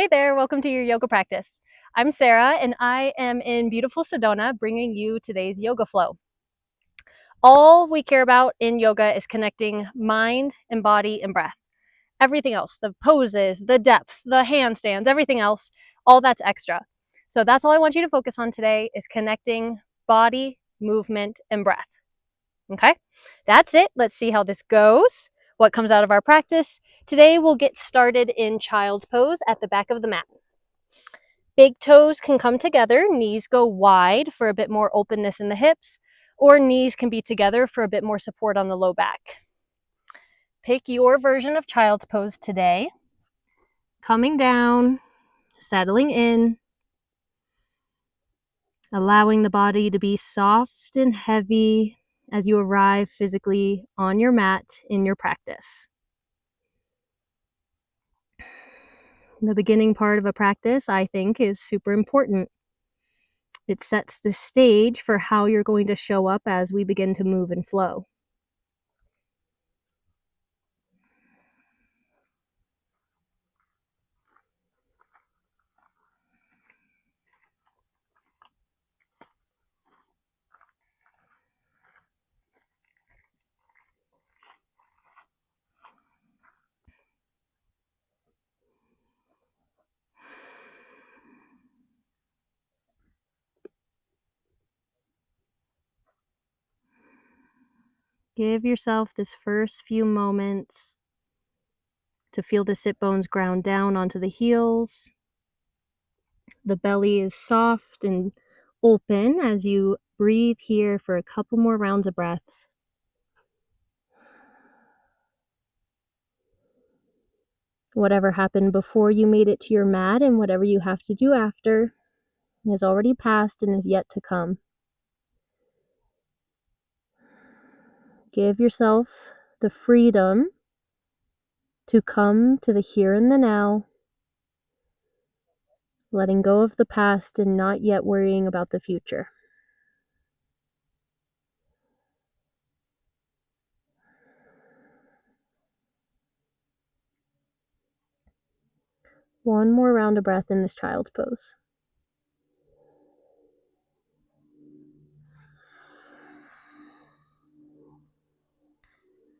Hey there, welcome to your yoga practice. I'm Sarah and I am in beautiful Sedona bringing you today's yoga flow. All we care about in yoga is connecting mind and body and breath. Everything else, the poses, the depth, the handstands, everything else, all that's extra. So that's all I want you to focus on today is connecting body, movement, and breath. Okay, that's it. Let's see how this goes, what comes out of our practice. Today we'll get started in child's pose at the back of the mat. Big toes can come together, knees go wide for a bit more openness in the hips, or knees can be together for a bit more support on the low back. Pick your version of child's pose today. Coming down, settling in, allowing the body to be soft and heavy as you arrive physically on your mat in your practice. The beginning part of a practice, I think, is super important. It sets the stage for how you're going to show up as we begin to move and flow. Give yourself this first few moments to feel the sit bones ground down onto the heels. The belly is soft and open as you breathe here for a couple more rounds of breath. Whatever happened before you made it to your mat and whatever you have to do after has already passed and is yet to come. Give yourself the freedom to come to the here and the now, letting go of the past and not yet worrying about the future. One more round of breath in this child's pose.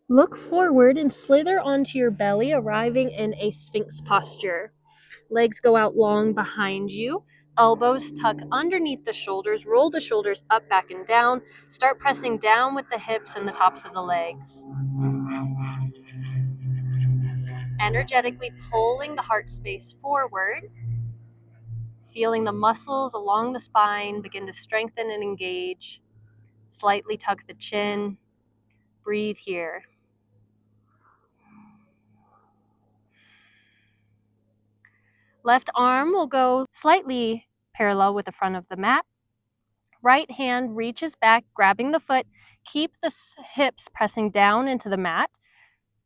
Look forward and slither onto your belly, arriving in a Sphinx posture. Legs go out long behind you. Elbows tuck underneath the shoulders. Roll the shoulders up, back, and down. Start pressing down with the hips and the tops of the legs. Energetically pulling the heart space forward. Feeling the muscles along the spine begin to strengthen and engage. Slightly tuck the chin. Breathe here. Left arm will go slightly parallel with the front of the mat. Right hand reaches back, grabbing the foot. Keep the hips pressing down into the mat,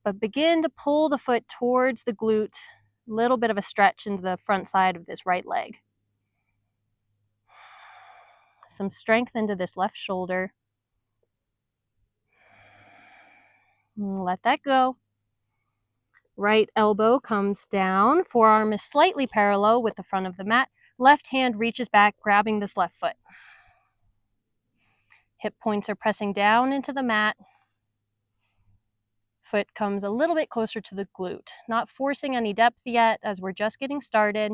but begin to pull the foot towards the glute. A little bit of a stretch into the front side of this right leg. Some strength into this left shoulder. Let that go. Right elbow comes down. Forearm is slightly parallel with the front of the mat. Left hand reaches back, grabbing this left foot. Hip points are pressing down into the mat. Foot comes a little bit closer to the glute. Not forcing any depth yet as we're just getting started.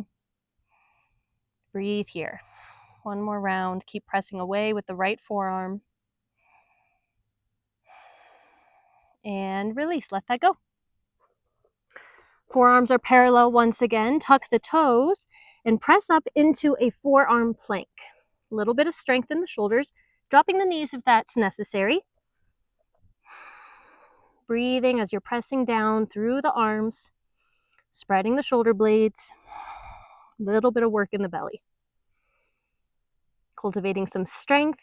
Breathe here. One more round. Keep pressing away with the right forearm. And release. Let that go. Forearms are parallel once again. Tuck the toes and press up into a forearm plank. A little bit of strength in the shoulders. Dropping the knees if that's necessary. Breathing as you're pressing down through the arms. Spreading the shoulder blades. A little bit of work in the belly. Cultivating some strength.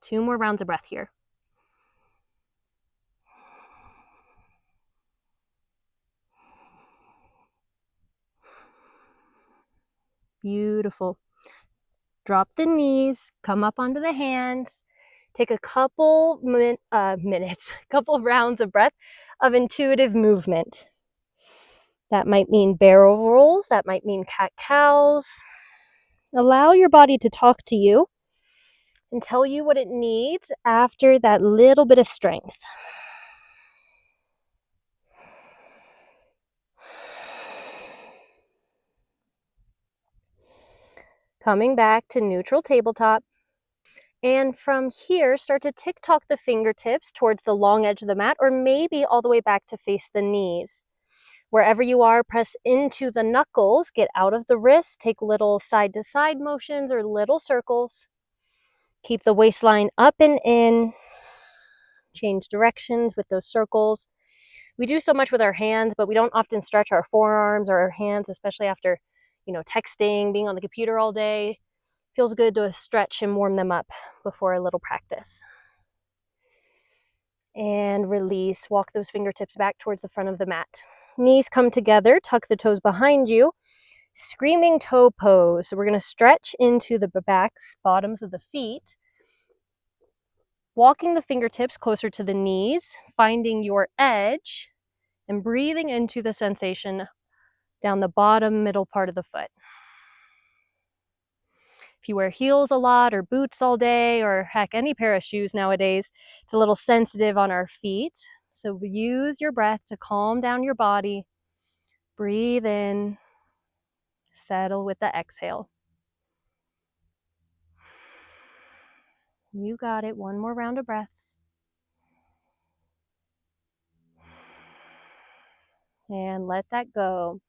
2 more rounds of breath here. Beautiful. Drop the knees, come up onto the hands. Take a couple minutes, couple rounds of breath of intuitive movement. That might mean barrel rolls, that might mean cat-cows. Allow your body to talk to you and tell you what it needs after that little bit of strength. Coming back to neutral tabletop. And from here, start to tick-tock the fingertips towards the long edge of the mat, or maybe all the way back to face the knees. Wherever you are, press into the knuckles, get out of the wrist, take little side-to-side motions or little circles. Keep the waistline up and in. Change directions with those circles. We do so much with our hands, but we don't often stretch our forearms or our hands, especially after, texting, being on the computer all day. Feels good to stretch and warm them up before a little practice. And release. Walk those fingertips back towards the front of the mat. Knees come together, tuck the toes behind you. Screaming toe pose. So we're going to stretch into the backs, bottoms of the feet. Walking the fingertips closer to the knees, finding your edge, and breathing into the sensation down the bottom middle part of the foot. If you wear heels a lot or boots all day, or heck, any pair of shoes nowadays, it's a little sensitive on our feet. So use your breath to calm down your body. Breathe in, settle with the exhale. You got it. One more round of breath. And let that go.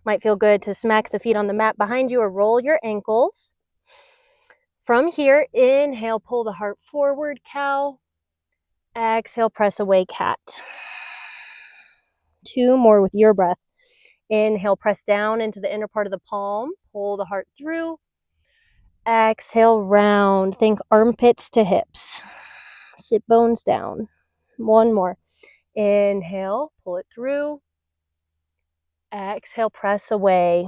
Might feel good to smack the feet on the mat behind you or roll your ankles. From here, inhale, pull the heart forward, cow. Exhale, press away, cat. 2 more with your breath. Inhale, press down into the inner part of the palm. Pull the heart through. Exhale, round. Think armpits to hips. Sit bones down. 1 more. Inhale, pull it through. Exhale, press away.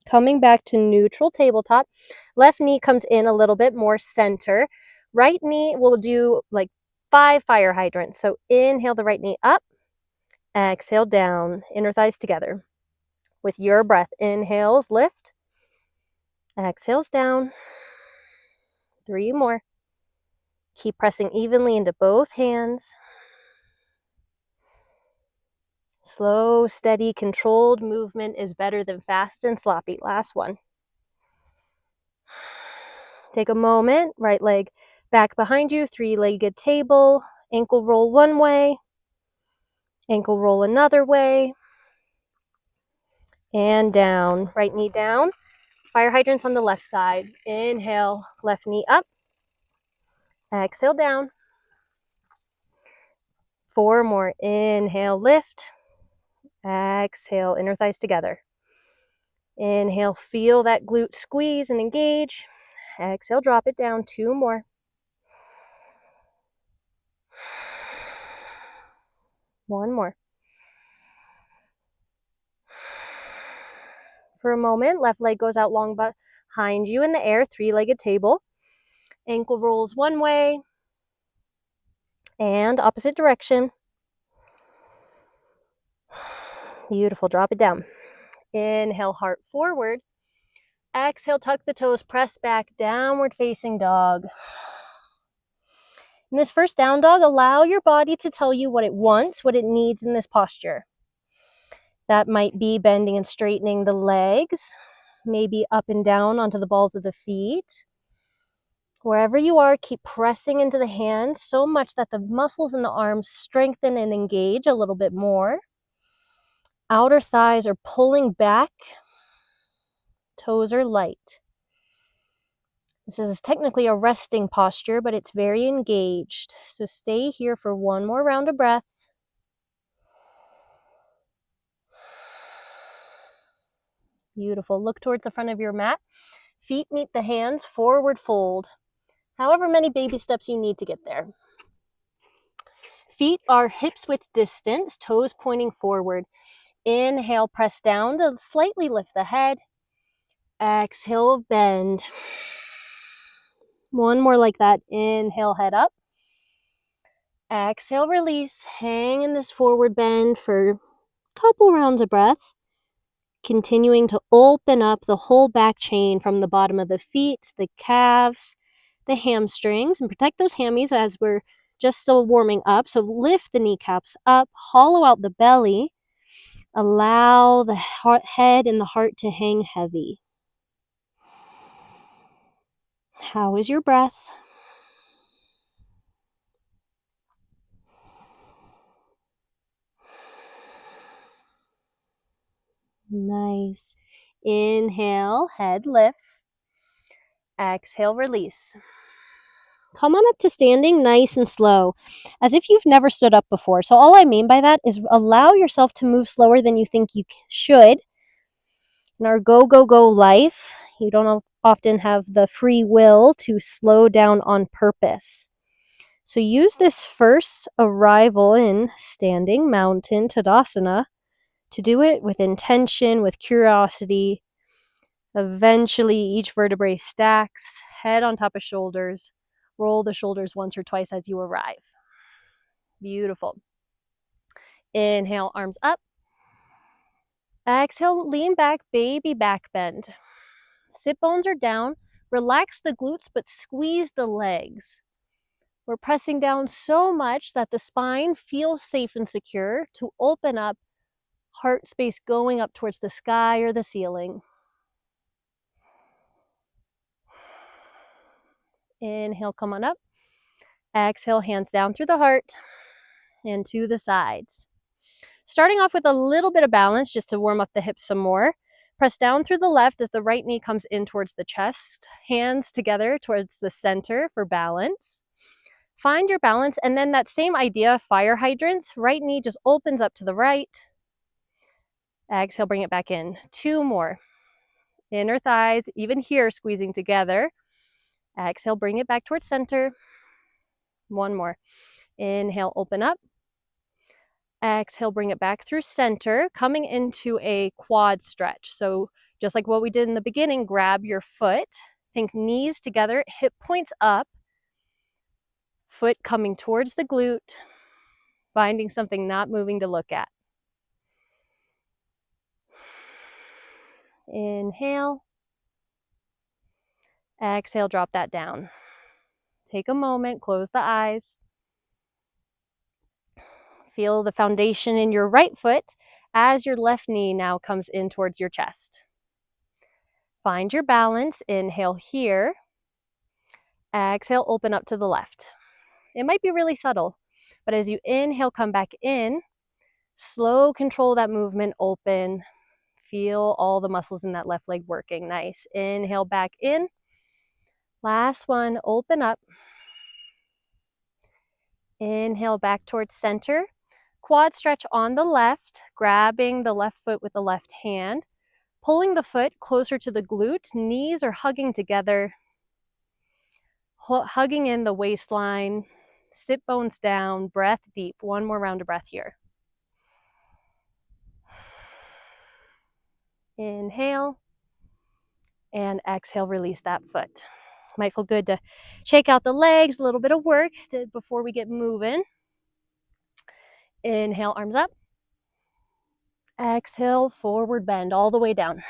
Coming back to neutral tabletop. Left knee comes in a little bit more center. Right knee will do like 5 fire hydrants. So inhale the right knee up. Exhale down. Inner thighs together. With your breath, inhales, lift. Exhales down. 3 more. Keep pressing evenly into both hands. Slow, steady, controlled movement is better than fast and sloppy. Last one. Take a moment, right leg back behind you, 3-legged table, ankle roll one way, ankle roll another way, and down. Right knee down, fire hydrants on the left side. Inhale, left knee up, exhale down. 4 more. Inhale, lift, exhale, inner thighs together. Inhale, feel that glute squeeze and engage. Exhale, drop it down. 2 more. One more. For a moment, left leg goes out long behind you in the air, 3-legged table. Ankle rolls one way and opposite direction. Beautiful. Drop it down. Inhale, heart forward. Exhale, tuck the toes, press back, downward facing dog. In this first down dog, allow your body to tell you what it wants, what it needs in this posture. That might be bending and straightening the legs, maybe up and down onto the balls of the feet. Wherever you are, keep pressing into the hands so much that the muscles in the arms strengthen and engage a little bit more. Outer thighs are pulling back. Toes are light. This is technically a resting posture, but it's very engaged. So stay here for one more round of breath. Beautiful. Look towards the front of your mat. Feet meet the hands, forward fold. However many baby steps you need to get there. Feet are hips width distance, toes pointing forward. Inhale, press down to slightly lift the head. Exhale, bend. One more like that. Inhale, head up. Exhale, release. Hang in this forward bend for a couple rounds of breath. Continuing to open up the whole back chain from the bottom of the feet, the calves, the hamstrings, and protect those hammies as we're just still warming up. So lift the kneecaps up, hollow out the belly, allow the head and the heart to hang heavy. How is your breath? Nice. Inhale, head lifts. Exhale, release. Come on up to standing nice and slow, as if you've never stood up before. So all I mean by that is allow yourself to move slower than you think you should. In our go, go, go life, you don't often have the free will to slow down on purpose. So use this first arrival in standing mountain Tadasana to do it with intention, with curiosity. Eventually, each vertebrae stacks, head on top of shoulders. Roll the shoulders once or twice as you arrive. Beautiful. Inhale, arms up. Exhale, lean back, baby back bend. Sit bones are down. Relax the glutes, but squeeze the legs. We're pressing down so much that the spine feels safe and secure to open up, heart space going up towards the sky or the ceiling. Inhale, come on up. Exhale, hands down through the heart and to the sides. Starting off with a little bit of balance just to warm up the hips some more. Press down through the left as the right knee comes in towards the chest. Hands together towards the center for balance. Find your balance, and then that same idea, fire hydrants. Right knee just opens up to the right. Exhale, bring it back in. 2 more. Inner thighs, even here, squeezing together. Exhale, bring it back towards center. 1 more. Inhale, open up. Exhale, bring it back through center, coming into a quad stretch. So just like what we did in the beginning, grab your foot. Think knees together, hip points up. Foot coming towards the glute. Finding something not moving to look at. Inhale. Exhale, drop that down. Take a moment, close the eyes. Feel the foundation in your right foot as your left knee now comes in towards your chest. Find your balance. Inhale here. Exhale, open up to the left. It might be really subtle, but as you inhale, come back in. Slow control that movement, open. Feel all the muscles in that left leg working. Nice. Inhale back in. Last one, open up. Inhale back towards center. Quad stretch on the left, grabbing the left foot with the left hand, pulling the foot closer to the glute, knees are hugging together, hugging in the waistline, sit bones down, breath deep. 1 more round of breath here. Inhale and exhale, release that foot. Might feel good to shake out the legs, a little bit of work before we get moving. Inhale, arms up. Exhale, forward bend all the way down.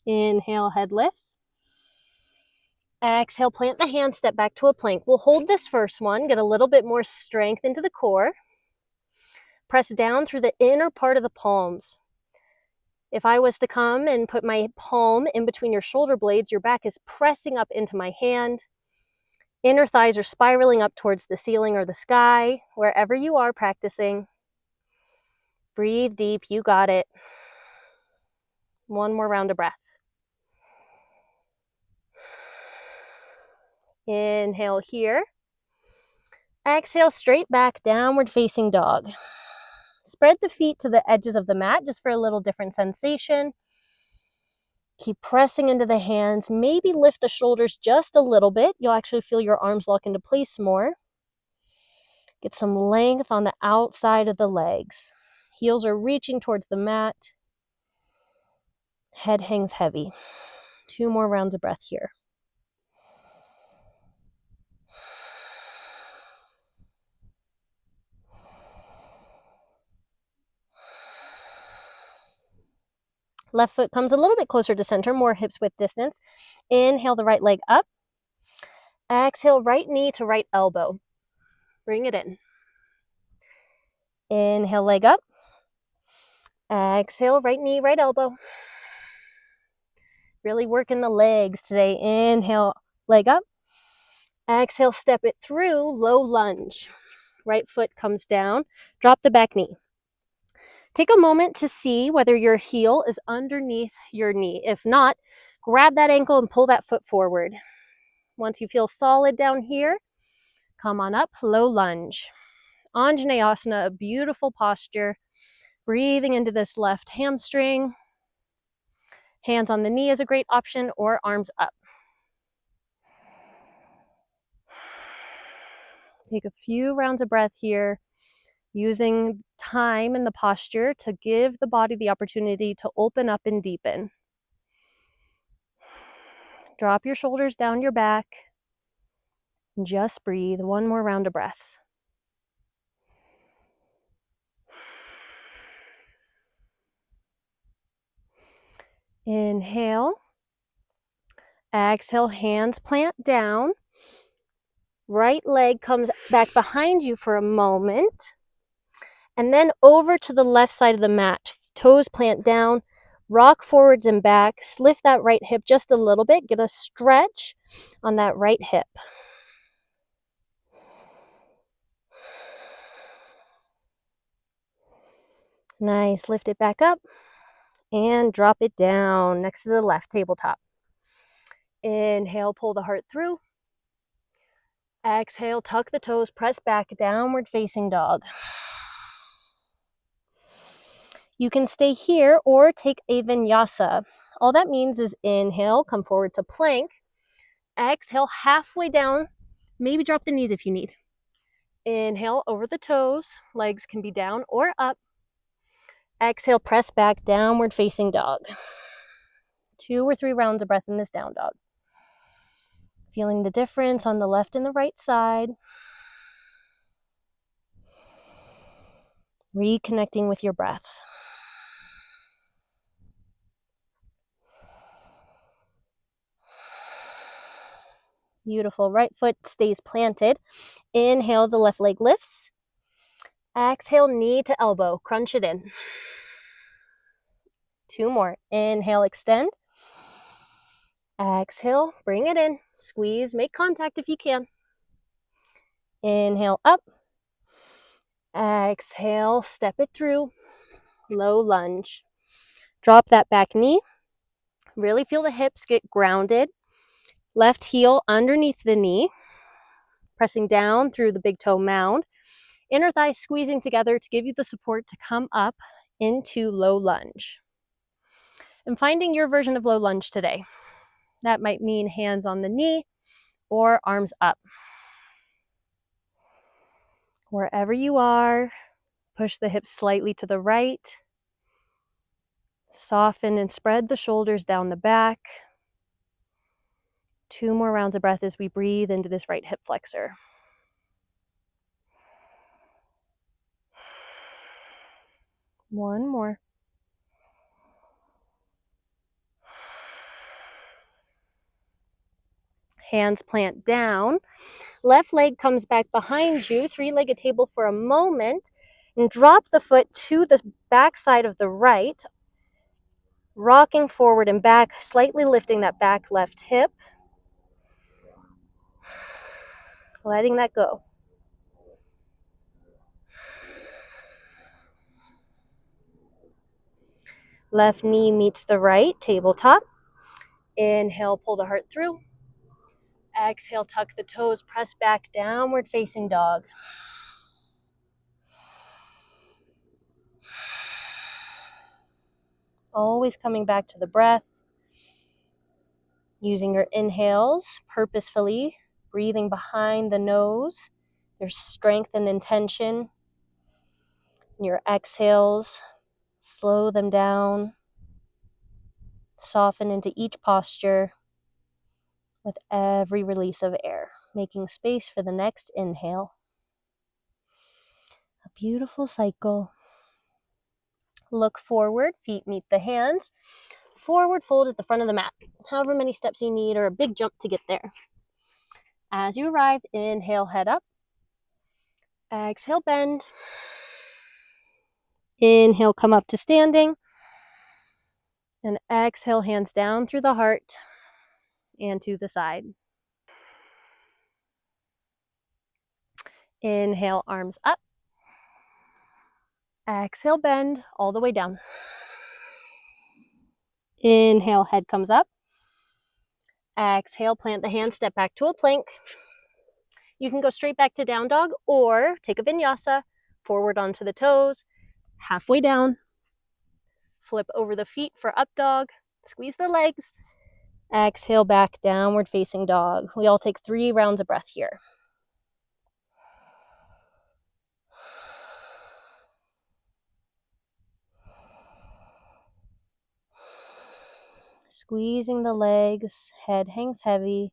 Inhale, head lifts. Exhale, plant the hand, step back to a plank. We'll hold this first one, get a little bit more strength into the core. Press down through the inner part of the palms. If I was to come and put my palm in between your shoulder blades, your back is pressing up into my hand. Inner thighs are spiraling up towards the ceiling or the sky, wherever you are practicing. Breathe deep, you got it. 1 more round of breath. Inhale here. Exhale, straight back, downward facing dog. Spread the feet to the edges of the mat just for a little different sensation. Keep pressing into the hands. Maybe lift the shoulders just a little bit. You'll actually feel your arms lock into place more. Get some length on the outside of the legs. Heels are reaching towards the mat. Head hangs heavy. 2 more rounds of breath here. Left foot comes a little bit closer to center, more hips width distance. Inhale the right leg up. Exhale, right knee to right elbow. Bring it in. Inhale, leg up. Exhale, right knee, right elbow. Really working the legs today. Inhale, leg up. Exhale, step it through, low lunge. Right foot comes down. Drop the back knee. Take a moment to see whether your heel is underneath your knee. If not, grab that ankle and pull that foot forward. Once you feel solid down here, come on up, low lunge. Anjaneyasana, a beautiful posture. Breathing into this left hamstring. Hands on the knee is a great option, or arms up. Take a few rounds of breath here, using time in the posture to give the body the opportunity to open up and deepen. Drop your shoulders down your back. And just breathe. One more round of breath. Inhale. Exhale, hands plant down. Right leg comes back behind you for a moment. And then over to the left side of the mat. Toes plant down. Rock forwards and back. Lift that right hip just a little bit. Get a stretch on that right hip. Nice. Lift it back up and drop it down next to the left tabletop. Inhale, pull the heart through. Exhale, tuck the toes, press back, downward facing dog. You can stay here or take a vinyasa. All that means is inhale, come forward to plank. Exhale, halfway down, maybe drop the knees if you need. Inhale, over the toes, legs can be down or up. Exhale, press back, downward facing dog. 2 or 3 rounds of breath in this down dog. Feeling the difference on the left and the right side. Reconnecting with your breath. Beautiful. Right foot stays planted. Inhale, the left leg lifts. Exhale, knee to elbow. Crunch it in. 2 more. Inhale, extend. Exhale, bring it in. Squeeze, make contact if you can. Inhale, up. Exhale, step it through. Low lunge. Drop that back knee. Really feel the hips get grounded. Left heel underneath the knee. Pressing down through the big toe mound. Inner thighs squeezing together to give you the support to come up into low lunge. And finding your version of low lunge today. That might mean hands on the knee or arms up. Wherever you are, push the hips slightly to the right. Soften and spread the shoulders down the back. 2 more rounds of breath as we breathe into this right hip flexor. One more. Hands plant down. Left leg comes back behind you, 3-legged table for a moment, and drop the foot to the back side of the right, rocking forward and back, slightly lifting that back left hip, letting that go. Left knee meets the right, tabletop. Inhale, pull the heart through. Exhale, tuck the toes, press back, downward facing dog. Always coming back to the breath. Using your inhales purposefully, breathing behind the nose. There's strength and intention. Your exhales, slow them down. Soften into each posture with every release of air, making space for the next inhale. A beautiful cycle. Look forward, feet meet the hands. Forward fold at the front of the mat. However many steps you need or a big jump to get there. As you arrive, inhale, head up. Exhale, bend. Inhale, come up to standing. And exhale, hands down through the heart and to the side. Inhale, arms up. Exhale, bend all the way down. Inhale, head comes up. Exhale, plant the hands, step back to a plank. You can go straight back to down dog or take a vinyasa, forward onto the toes, halfway down. Flip over the feet for up dog. Squeeze the legs. Exhale, back, downward facing dog. We all take 3 rounds of breath here. Squeezing the legs, head hangs heavy.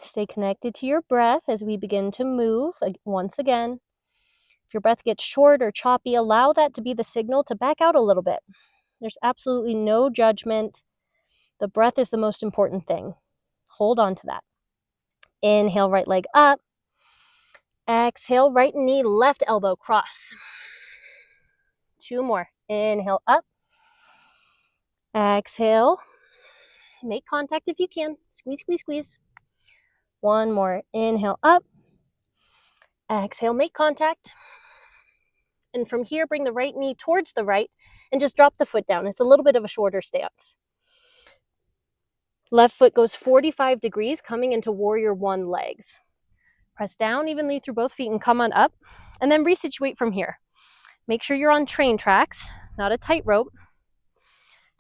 Stay connected to your breath as we begin to move once again. If your breath gets short or choppy, allow that to be the signal to back out a little bit. There's absolutely no judgment. The breath is the most important thing. Hold on to that. Inhale, right leg up. Exhale, right knee, left elbow, cross. 2 more. Inhale, up. Exhale. Make contact if you can. Squeeze, squeeze, squeeze. 1 more. Inhale, up. Exhale, make contact. And from here, bring the right knee towards the right and just drop the foot down. It's a little bit of a shorter stance. Left foot goes 45 degrees, coming into warrior 1 legs. Press down evenly through both feet and come on up. And then resituate from here. Make sure you're on train tracks, not a tightrope.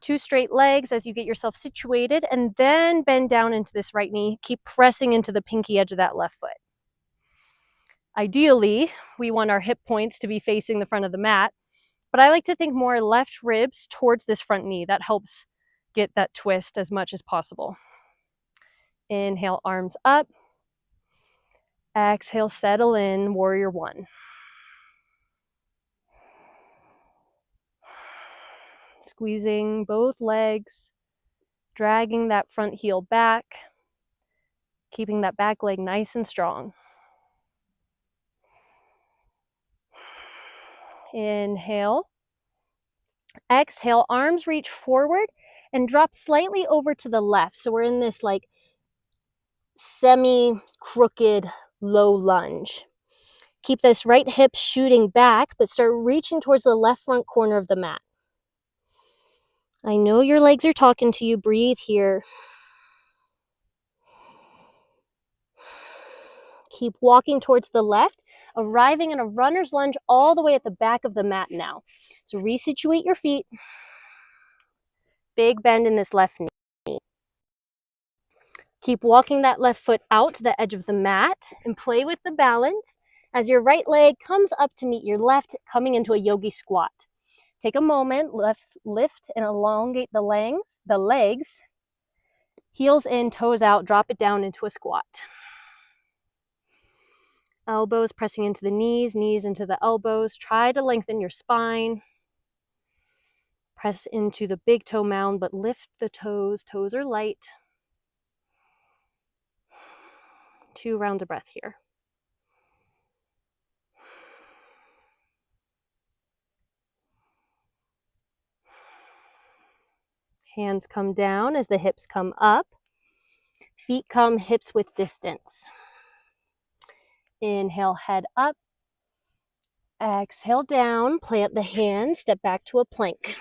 2 straight legs as you get yourself situated, and then bend down into this right knee. Keep pressing into the pinky edge of that left foot. Ideally, we want our hip points to be facing the front of the mat, but I like to think more left ribs towards this front knee. That helps get that twist as much as possible. Inhale, arms up. Exhale, settle in, warrior 1. Squeezing both legs, dragging that front heel back, keeping that back leg nice and strong. Inhale. Exhale, arms reach forward and drop slightly over to the left. So we're in this like semi-crooked low lunge. Keep this right hip shooting back, but start reaching towards the left front corner of the mat. I know your legs are talking to you. Breathe here. Keep walking towards the left, arriving in a runner's lunge all the way at the back of the mat now. So resituate your feet. Big bend in this left knee. Keep walking that left foot out to the edge of the mat and play with the balance as your right leg comes up to meet your left, coming into a yogi squat. Take a moment, lift and elongate the legs, heels in, toes out, drop it down into a squat. Elbows pressing into the knees, knees into the elbows. Try to lengthen your spine. Press into the big toe mound, but lift the toes. Toes are light. 2 rounds of breath here. Hands come down as the hips come up. Feet come hips width distance. Inhale, head up. Exhale, down. Plant the hands. Step back to a plank.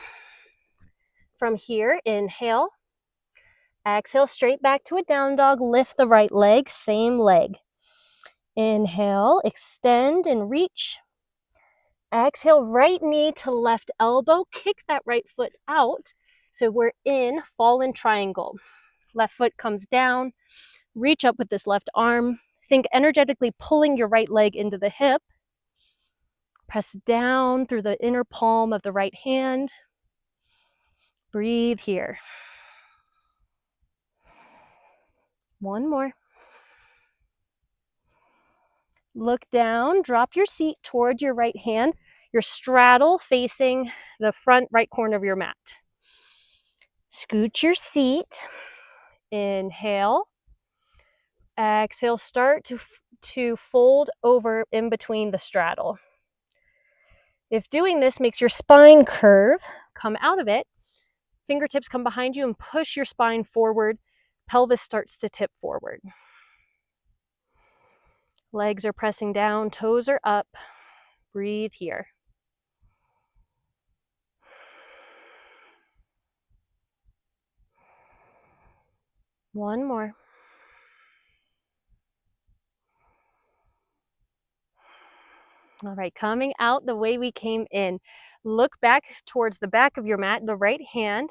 From here, inhale. Exhale, straight back to a down dog. Lift the right leg, same leg. Inhale, extend and reach. Exhale, right knee to left elbow. Kick that right foot out. So we're in fallen triangle. Left foot comes down. Reach up with this left arm. Think energetically pulling your right leg into the hip. Press down through the inner palm of the right hand. Breathe here. 1 more. Look down, drop your seat towards your right hand. your straddle facing the front right corner of your mat. Scoot your seat. Inhale. Exhale, start to fold over in between the straddle. If doing this makes your spine curve, come out of it. Fingertips come behind you and push your spine forward. Pelvis starts to tip forward. Legs are pressing down, toes are up. Breathe here. One more. All right, coming out the way we came in. Look back towards the back of your mat, the right hand.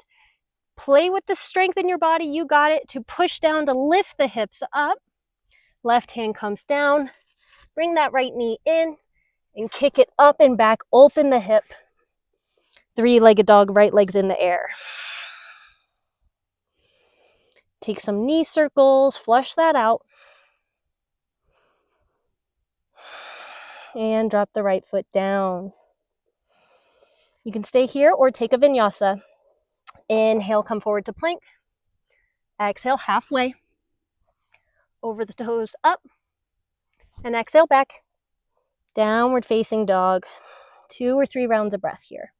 Play with the strength in your body. You got it. To push down, to lift the hips up. Left hand comes down. Bring that right knee in and kick it up and back. Open the hip. Three-legged dog, right leg's in the air. Take some knee circles, flush that out. And drop the right foot down. You can stay here or take a vinyasa. Inhale, come forward to plank. Exhale, halfway. Over the toes up. And exhale back. Downward facing dog. 2 or 3 rounds of breath here.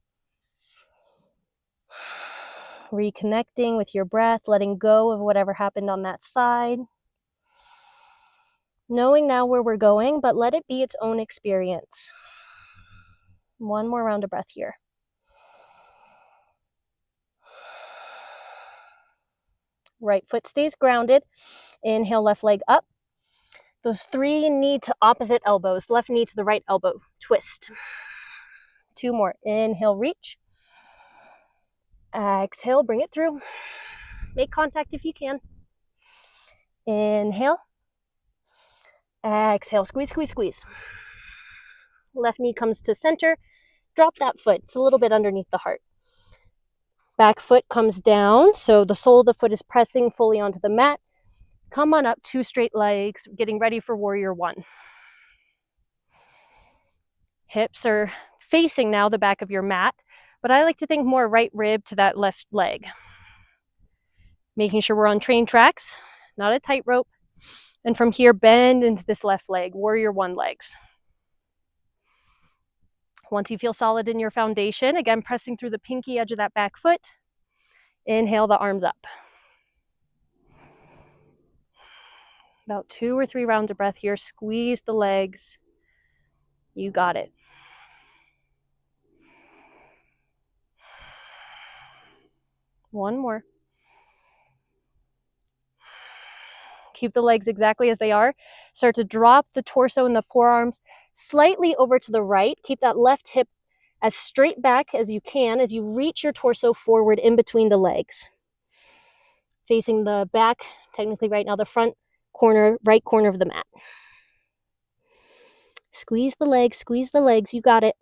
Reconnecting with your breath, letting go of whatever happened on that side. Knowing now where we're going, but let it be its own experience. 1 more round of breath here. Right foot stays grounded. Inhale, left leg up. Those 3 knee to opposite elbows. Left knee to the right elbow. Twist. 2 more. Inhale, reach. Exhale, bring it through. Make contact if you can. Inhale. Exhale, squeeze, squeeze, squeeze. Left knee comes to center. Drop that foot. It's a little bit underneath the heart. Back foot comes down, so the sole of the foot is pressing fully onto the mat. Come on up, 2 straight legs, getting ready for warrior 1. Hips are facing now the back of your mat, but I like to think more right rib to that left leg. Making sure we're on train tracks, not a tightrope. And from here, bend into this left leg, warrior 1 legs. Once you feel solid in your foundation, again, pressing through the pinky edge of that back foot. Inhale the arms up. About 2 or 3 rounds of breath here. Squeeze the legs. You got it. One more. Keep the legs exactly as they are. Start to drop the torso and the forearms slightly over to the right. Keep that left hip as straight back as you can as you reach your torso forward in between the legs. Facing the back, technically right now, the front corner, right corner of the mat. Squeeze the legs, you got it.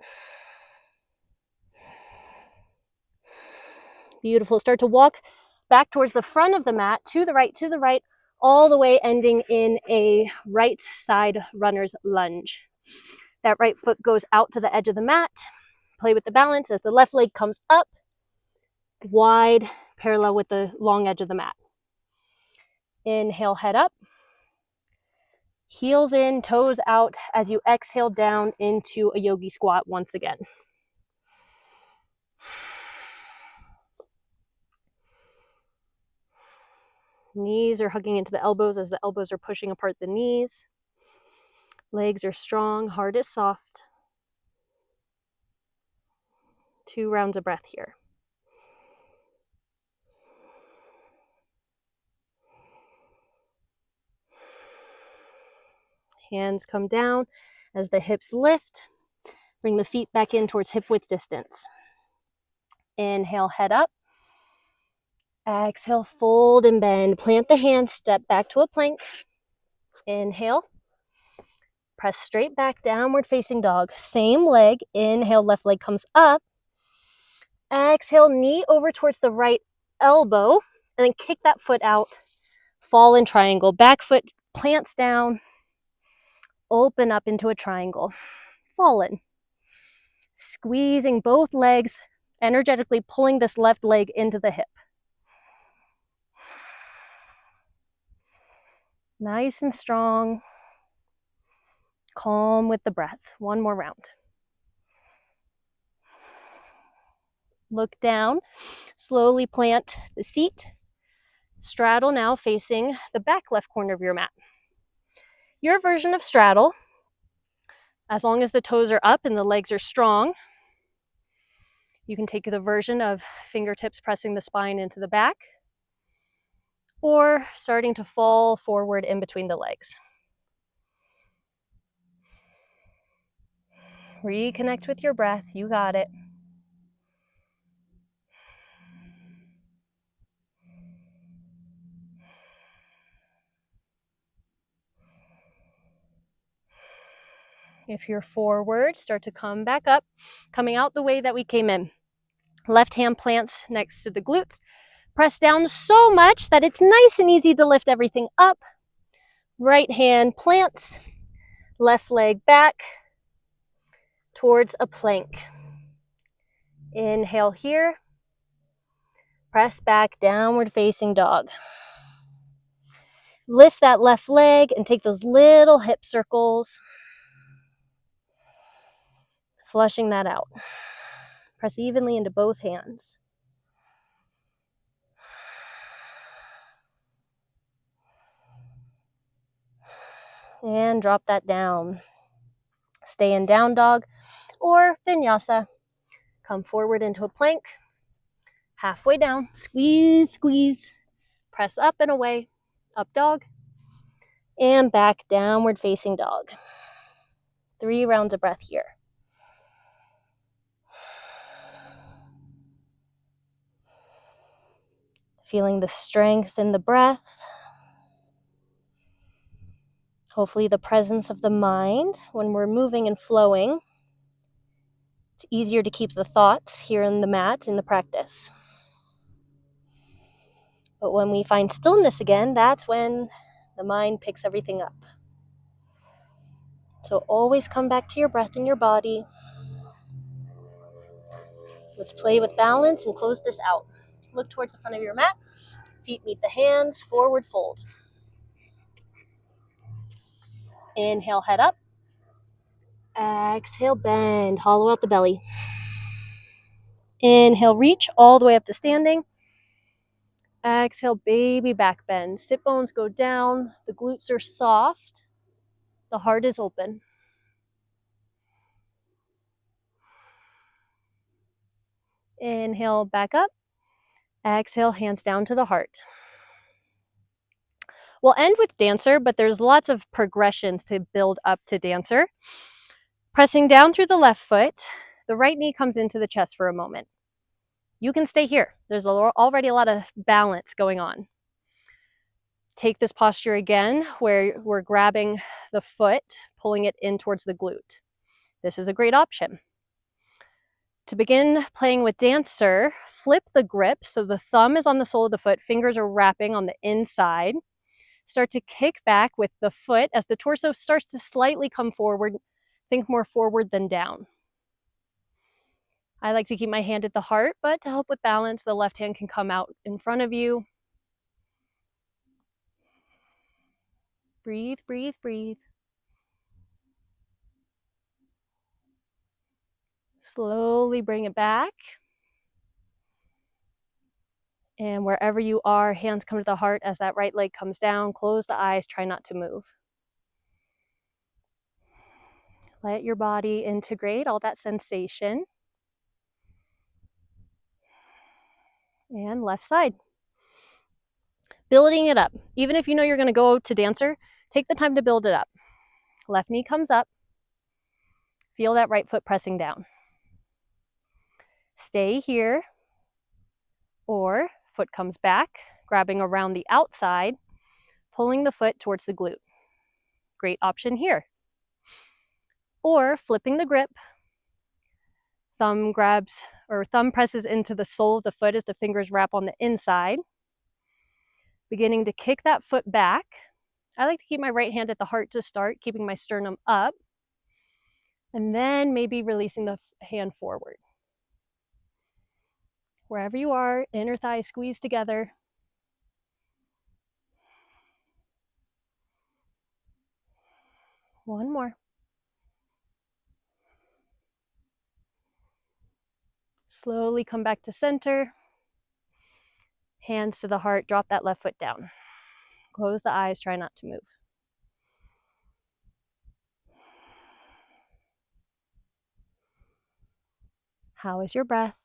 Beautiful. Start to walk back towards the front of the mat, to the right, all the way ending in a right side runner's lunge. That right foot goes out to the edge of the mat. Play with the balance as the left leg comes up, wide, parallel with the long edge of the mat. Inhale, head up. Heels in, toes out as you exhale down into a yogi squat once again. Knees are hugging into the elbows as the elbows are pushing apart the knees. Legs are strong, heart is soft. 2 rounds of breath here. Hands come down as the hips lift. Bring the feet back in towards hip width distance. Inhale, head up. Exhale, fold and bend. Plant the hands, step back to a plank. Inhale. Press straight back, downward facing dog. Same leg. Inhale, left leg comes up. Exhale, knee over towards the right elbow. And then kick that foot out. Fall in triangle. Back foot plants down. Open up into a triangle. Fallen. Squeezing both legs, energetically pulling this left leg into the hip. Nice and strong. Calm with the breath. One more round. Look down, slowly plant the seat. Straddle now facing the back left corner of your mat. Your version of straddle, as long as the toes are up and the legs are strong, you can take the version of fingertips pressing the spine into the back or starting to fall forward in between the legs. Reconnect with your breath. You got it. If you're forward, start to come back up, coming out the way that we came in. Left hand plants next to the glutes. Press down so much that it's nice and easy to lift everything up. Right hand plants, left leg back towards a plank. Inhale here. Press back, downward facing dog. Lift that left leg and take those little hip circles. Flushing that out. Press evenly into both hands. And drop that down. Stay in down dog or vinyasa. Come forward into a plank. Halfway down. Squeeze, squeeze. Press up and away. Up dog. And back, downward facing dog. 3 rounds of breath here. Feeling the strength in the breath. Hopefully the presence of the mind when we're moving and flowing. It's easier to keep the thoughts here in the mat in the practice. But when we find stillness again, that's when the mind picks everything up. So always come back to your breath and your body. Let's play with balance and close this out. Look towards the front of your mat. Feet meet the hands, forward fold. Inhale, head up. Exhale, bend, hollow out the belly. Inhale, reach all the way up to standing. Exhale, baby back bend. Sit bones go down. The glutes are soft. The heart is open. Inhale, back up. Exhale, hands down to the heart. We'll end with dancer, but there's lots of progressions to build up to dancer. Pressing down through the left foot, the right knee comes into the chest for a moment. You can stay here. There's already a lot of balance going on. Take this posture again where we're grabbing the foot, pulling it in towards the glute. This is a great option. To begin playing with dancer, flip the grip so the thumb is on the sole of the foot, fingers are wrapping on the inside. Start to kick back with the foot as the torso starts to slightly come forward. Think more forward than down. I like to keep my hand at the heart, but to help with balance, the left hand can come out in front of you. Breathe, breathe, breathe. Slowly bring it back. And wherever you are, hands come to the heart as that right leg comes down. Close the eyes, try not to move. Let your body integrate all that sensation. And left side. Building it up. Even if you know you're going to go to dancer, take the time to build it up. Left knee comes up. Feel that right foot pressing down. Stay here. Or foot comes back, grabbing around the outside, pulling the foot towards the glute. Great option here. Or flipping the grip, thumb presses into the sole of the foot as the fingers wrap on the inside. Beginning to kick that foot back. I like to keep my right hand at the heart to start, keeping my sternum up. And then maybe releasing the hand forward. Wherever you are, inner thighs squeeze together. One more. Slowly come back to center. Hands to the heart, drop that left foot down. Close the eyes, try not to move. How is your breath?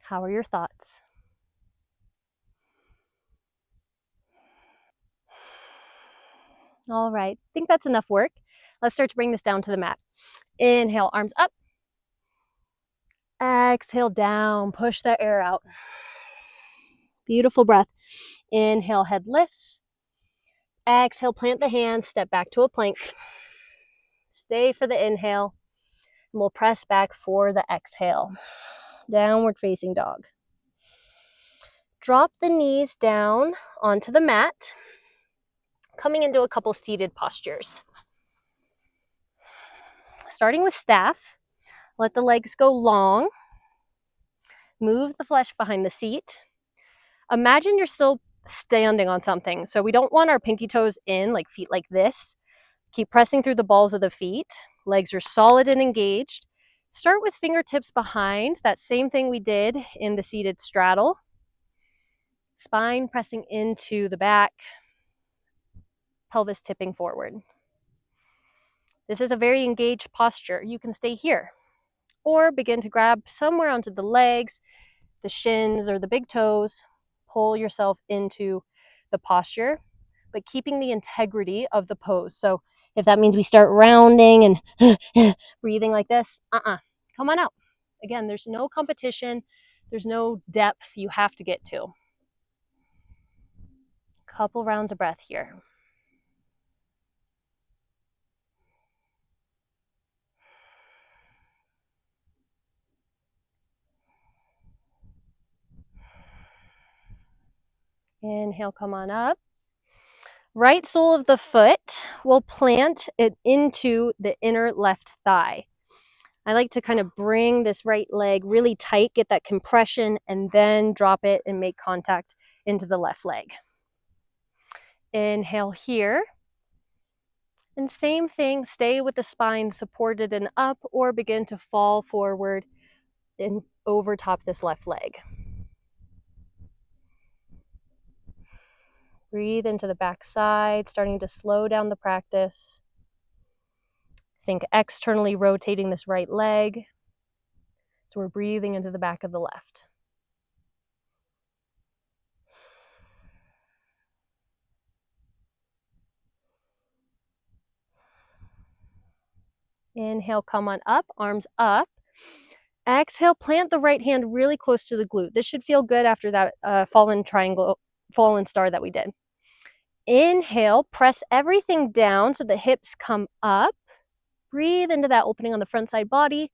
How are your thoughts? All right, I think that's enough work. Let's start to bring this down to the mat. Inhale, arms up. Exhale, down, push the air out. Beautiful breath. Inhale, head lifts. Exhale, plant the hands, step back to a plank. Stay for the inhale, and we'll press back for the exhale. Downward facing dog. Drop the knees down onto the mat, coming into a couple seated postures. Starting with staff, let the legs go long. Move the flesh behind the seat. Imagine you're still standing on something. So we don't want our pinky toes in, like feet like this. Keep pressing through the balls of the feet. Legs are solid and engaged. Start with fingertips behind, that same thing we did in the seated straddle. Spine pressing into the back, pelvis tipping forward. This is a very engaged posture. You can stay here or begin to grab somewhere onto the legs, the shins, or the big toes. Pull yourself into the posture, but keeping the integrity of the pose. So if that means we start rounding and breathing like this, come on out. Again, there's no competition. There's no depth you have to get to. Couple rounds of breath here. Inhale, come on up. Right sole of the foot will plant it into the inner left thigh. I like to kind of bring this right leg really tight, get that compression, and then drop it and make contact into the left leg. Inhale here. And same thing, stay with the spine supported and up, or begin to fall forward and over top this left leg. Breathe into the back side, starting to slow down the practice. Think externally rotating this right leg. So we're breathing into the back of the left. Inhale, come on up, arms up. Exhale, plant the right hand really close to the glute. This should feel good after that fallen star that we did. Inhale, press everything down so the hips come up. Breathe into that opening on the front side body.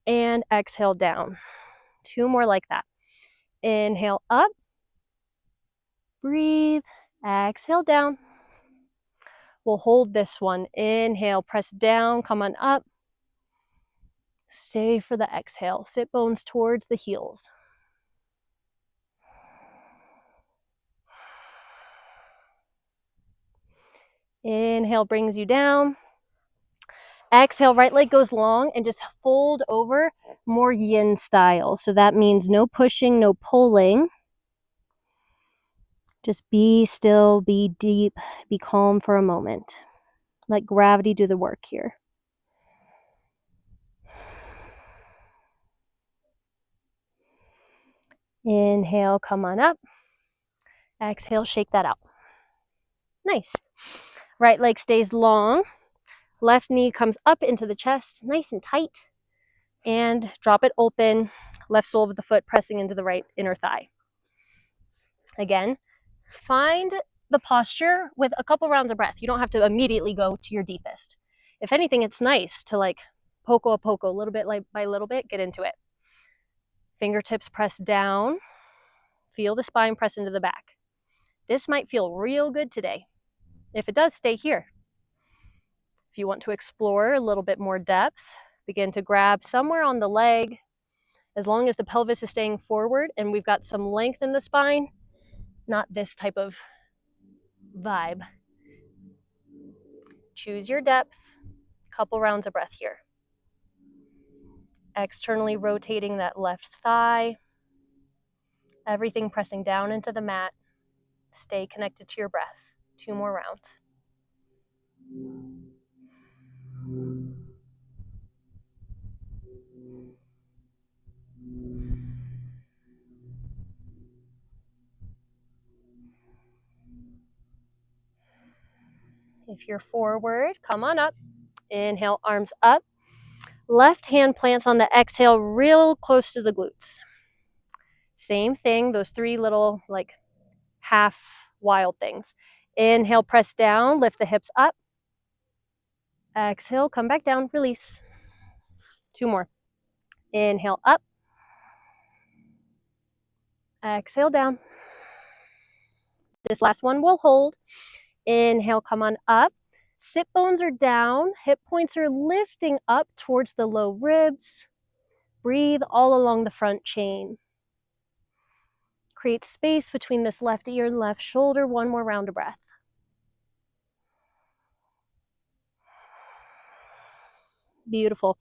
And exhale down. 2 more like that. Inhale up. Breathe. Exhale down. We'll hold this one. Inhale, press down, come on up. Stay for the exhale. Sit bones towards the heels. Inhale brings you down. Exhale, right leg goes long and just fold over, more yin style. So that means no pushing, no pulling. Just be still, be deep, be calm for a moment. Let gravity do the work here. Inhale, come on up. Exhale, shake that out. Nice. Right leg stays long. Left knee comes up into the chest, nice and tight. And drop it open. Left sole of the foot pressing into the right inner thigh. Again, find the posture with a couple rounds of breath. You don't have to immediately go to your deepest. If anything, it's nice to like poco a poco, little bit like by little bit, get into it. Fingertips press down. Feel the spine press into the back. This might feel real good today. If it does, stay here. If If you want to explore a little bit more depth, begin to grab somewhere on the leg. As long as the pelvis is staying forward and we've got some length in the spine, not this type of vibe. Choose your depth, couple rounds of breath here. Externally rotating that left thigh, everything pressing down into the mat. Stay connected to your breath. 2 more rounds. If you're forward, come on up. Inhale, arms up. Left hand plants on the exhale, real close to the glutes. Same thing, those 3 little like half wild things. Inhale, press down, lift the hips up. Exhale, come back down, release. 2 more. Inhale, up. Exhale, down. This last one will hold. Inhale, come on up. Sit bones are down, hip points are lifting up towards the low ribs. Breathe all along the front chain. Create space between this left ear and left shoulder. 1 more round of breath. Beautiful.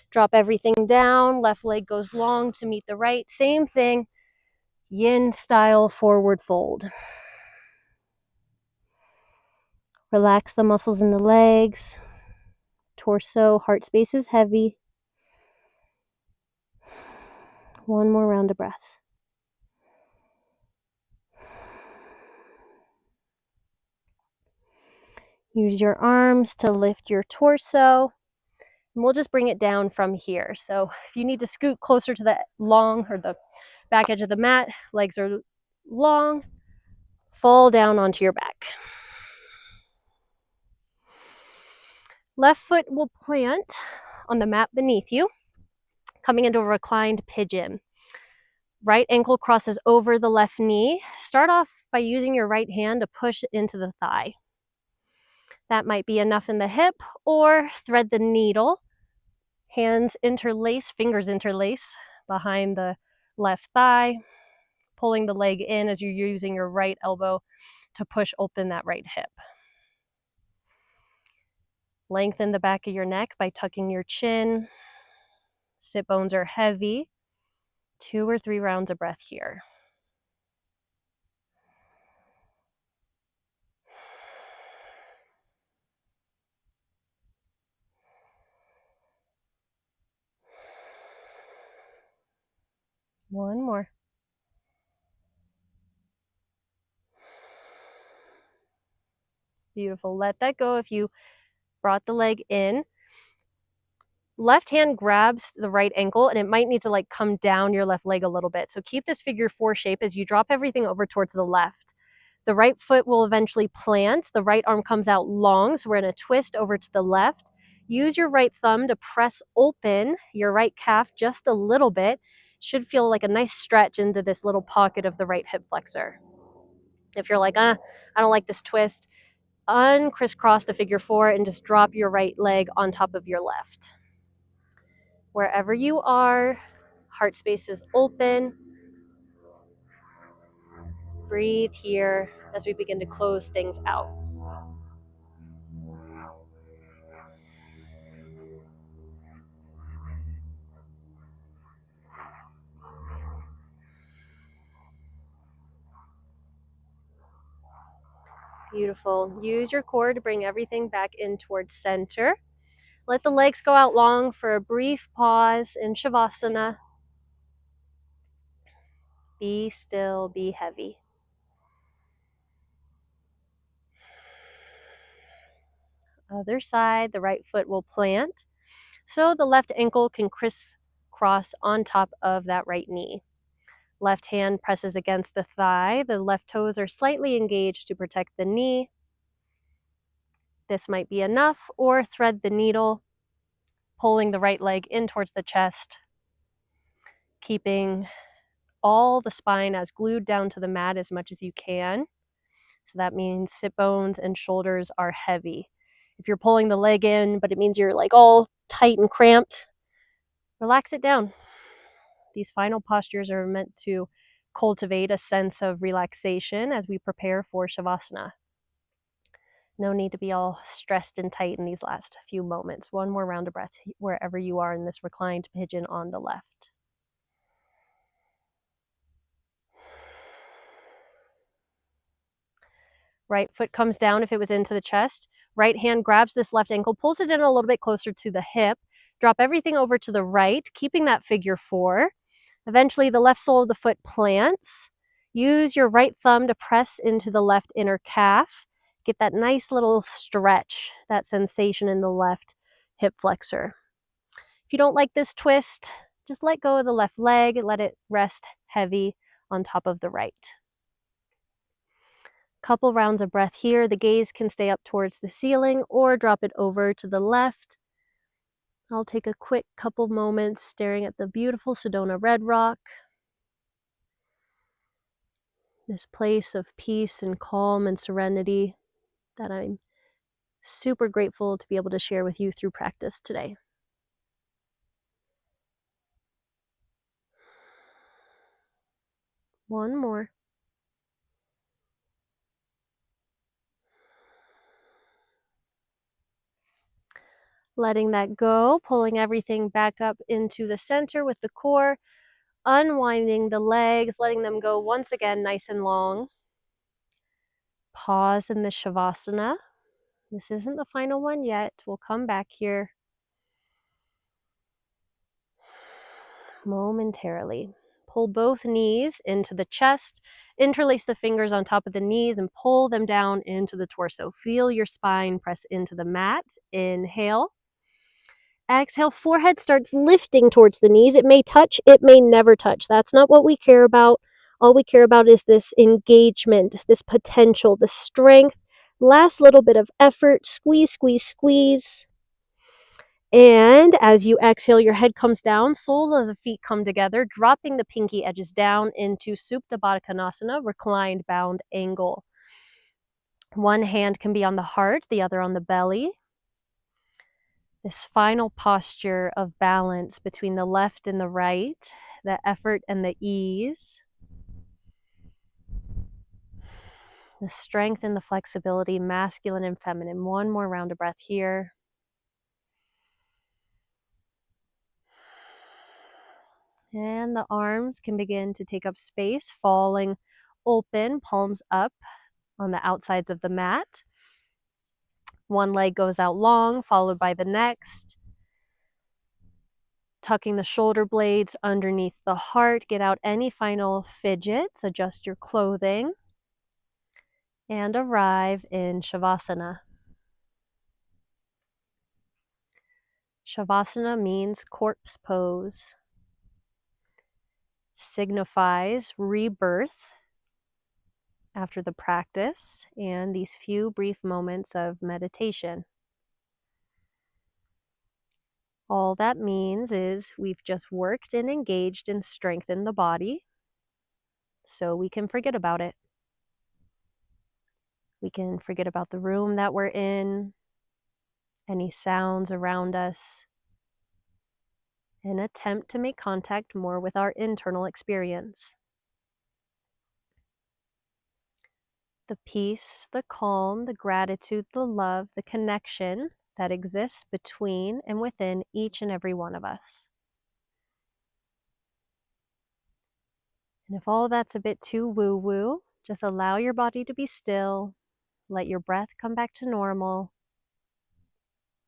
Drop everything down. Left leg goes long to meet the right. Same thing. Yin style forward fold. Relax the muscles in the legs. Torso, heart space is heavy. 1 more round of breath. Use your arms to lift your torso. And we'll just bring it down from here. So if you need to scoot closer to the long or the back edge of the mat, legs are long, fall down onto your back. Left foot will plant on the mat beneath you, coming into a reclined pigeon. Right ankle crosses over the left knee. Start off by using your right hand to push into the thigh. That might be enough in the hip, or thread the needle. Hands interlace, fingers interlace behind the left thigh, pulling the leg in as you're using your right elbow to push open that right hip. Lengthen the back of your neck by tucking your chin. Sit bones are heavy. 2 or 3 rounds of breath here. One more. Beautiful. Let that go if you brought the leg in. Left hand grabs the right ankle and it might need to like come down your left leg a little bit. So keep this figure 4 shape as you drop everything over towards the left. The right foot will eventually plant. The right arm comes out long, so we're in a twist over to the left. Use your right thumb to press open your right calf just a little bit. Should feel like a nice stretch into this little pocket of the right hip flexor. If you're like, I don't like this twist, uncrisscross the figure 4 and just drop your right leg on top of your left. Wherever you are, heart space is open. Breathe here as we begin to close things out. Beautiful. Use your core to bring everything back in towards center. Let the legs go out long for a brief pause in Shavasana. Be still, be heavy. Other side, the right foot will plant. So the left ankle can crisscross on top of that right knee. Left hand presses against the thigh. The left toes are slightly engaged to protect the knee. This might be enough, or thread the needle, pulling the right leg in towards the chest, keeping all the spine as glued down to the mat as much as you can. So that means sit bones and shoulders are heavy. If you're pulling the leg in, but it means you're like all tight and cramped, relax it down. These final postures are meant to cultivate a sense of relaxation as we prepare for Shavasana. No need to be all stressed and tight in these last few moments. One more round of breath wherever you are in this reclined pigeon on the left. Right foot comes down if it was into the chest. Right hand grabs this left ankle, pulls it in a little bit closer to the hip. Drop everything over to the right, keeping that figure 4. Eventually, the left sole of the foot plants. Use your right thumb to press into the left inner calf. Get that nice little stretch, that sensation in the left hip flexor. If you don't like this twist, just let go of the left leg, let it rest heavy on top of the right. Couple rounds of breath here. The gaze can stay up towards the ceiling or drop it over to the left. I'll take a quick couple moments staring at the beautiful Sedona red rock. This place of peace and calm and serenity that I'm super grateful to be able to share with you through practice today. One more. Letting that go, pulling everything back up into the center with the core, unwinding the legs, letting them go once again nice and long. Pause in the Shavasana. This isn't the final one yet. We'll come back here momentarily. Pull both knees into the chest, interlace the fingers on top of the knees and pull them down into the torso. Feel your spine press into the mat. Inhale. Exhale, forehead starts lifting towards the knees. It may touch, it may never touch. That's not what we care about. All we care about is this engagement, this potential, the strength. Last little bit of effort. Squeeze, squeeze, squeeze. And as you exhale, your head comes down, soles of the feet come together, dropping the pinky edges down into Supta Baddha Konasana, reclined bound angle. One hand can be on the heart, the other on the belly. This final posture of balance between the left and the right, the effort and the ease, the strength and the flexibility, masculine and feminine. One more round of breath here. And the arms can begin to take up space, falling open, palms up on the outsides of the mat. One leg goes out long, followed by the next. Tucking the shoulder blades underneath the heart. Get out any final fidgets. Adjust your clothing. And arrive in Shavasana. Shavasana means corpse pose. Signifies rebirth after the practice and these few brief moments of meditation. All that means is we've just worked and engaged and strengthened the body so we can forget about it. We can forget about the room that we're in, any sounds around us, and attempt to make contact more with our internal experience. The peace, the calm, the gratitude, the love, the connection that exists between and within each and every one of us. And if all that's a bit too woo-woo, just allow your body to be still, let your breath come back to normal,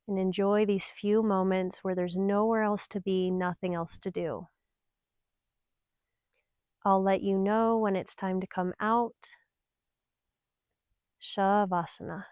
and enjoy these few moments where there's nowhere else to be, nothing else to do. I'll let you know when it's time to come out. Shavasana.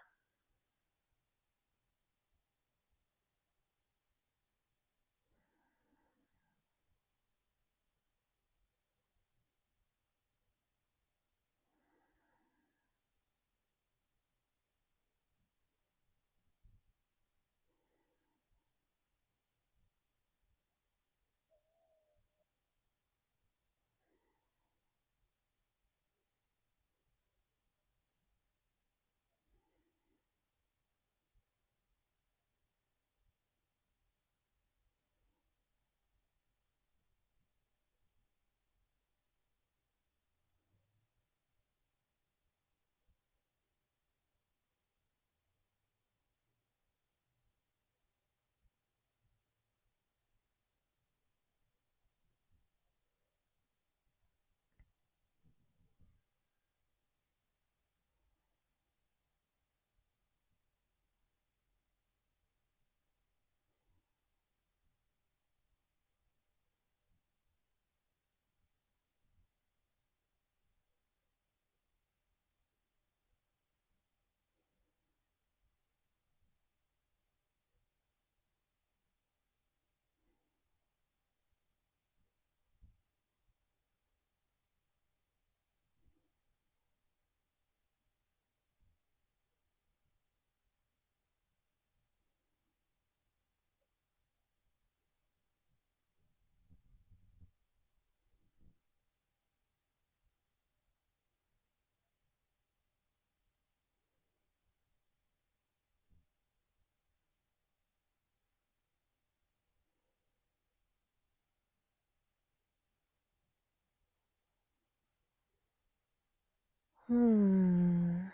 Begin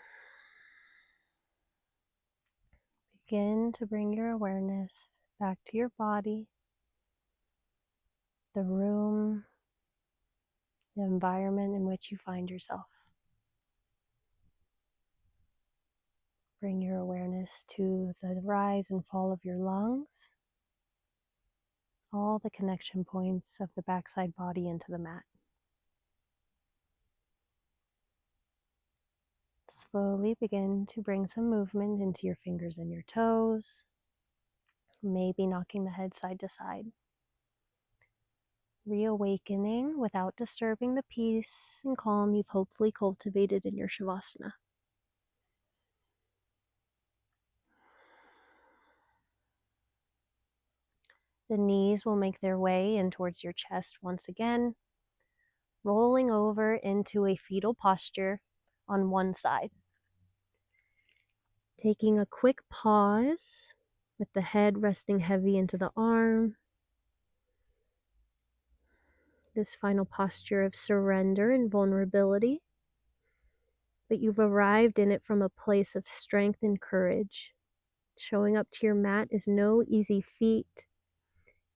to bring your awareness back to your body, the room, the environment in which you find yourself. Bring your awareness to the rise and fall of your lungs, all the connection points of the backside body into the mat. Slowly begin to bring some movement into your fingers and your toes, maybe knocking the head side to side. Reawakening without disturbing the peace and calm you've hopefully cultivated in your Shavasana. The knees will make their way in towards your chest once again, rolling over into a fetal posture on one side. Taking a quick pause with the head resting heavy into the arm. This final posture of surrender and vulnerability, but you've arrived in it from a place of strength and courage. Showing up to your mat is no easy feat.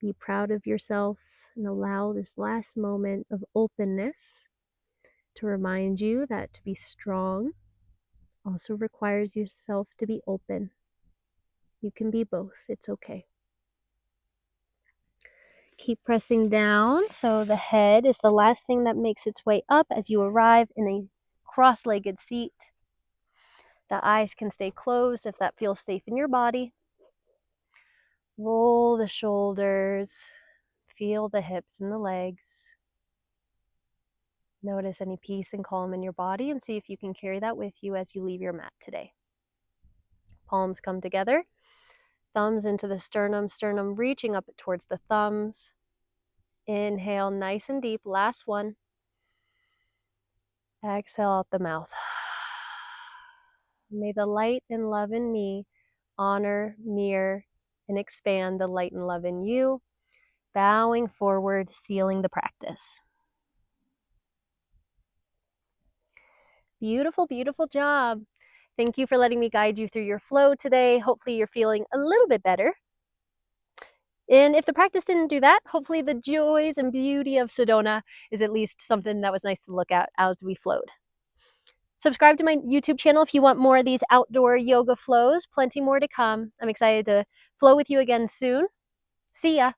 Be proud of yourself and allow this last moment of openness to remind you that to be strong also requires yourself to be open. You can be both. It's okay. Keep pressing down so the head is the last thing that makes its way up as you arrive in a cross-legged seat. The eyes can stay closed if that feels safe in your body. Roll the shoulders, feel the hips and the legs. Notice any peace and calm in your body and see if you can carry that with you as you leave your mat today. Palms come together, thumbs into the sternum reaching up towards the thumbs. Inhale nice and deep, last one. Exhale out the mouth. May the light and love in me honor, mirror, and expand the light and love in you. Bowing forward, sealing the practice. Beautiful, beautiful job. Thank you for letting me guide you through your flow today. Hopefully you're feeling a little bit better. And if the practice didn't do that, hopefully the joys and beauty of Sedona is at least something that was nice to look at as we flowed. Subscribe to my YouTube channel if you want more of these outdoor yoga flows. Plenty more to come. I'm excited to flow with you again soon. See ya.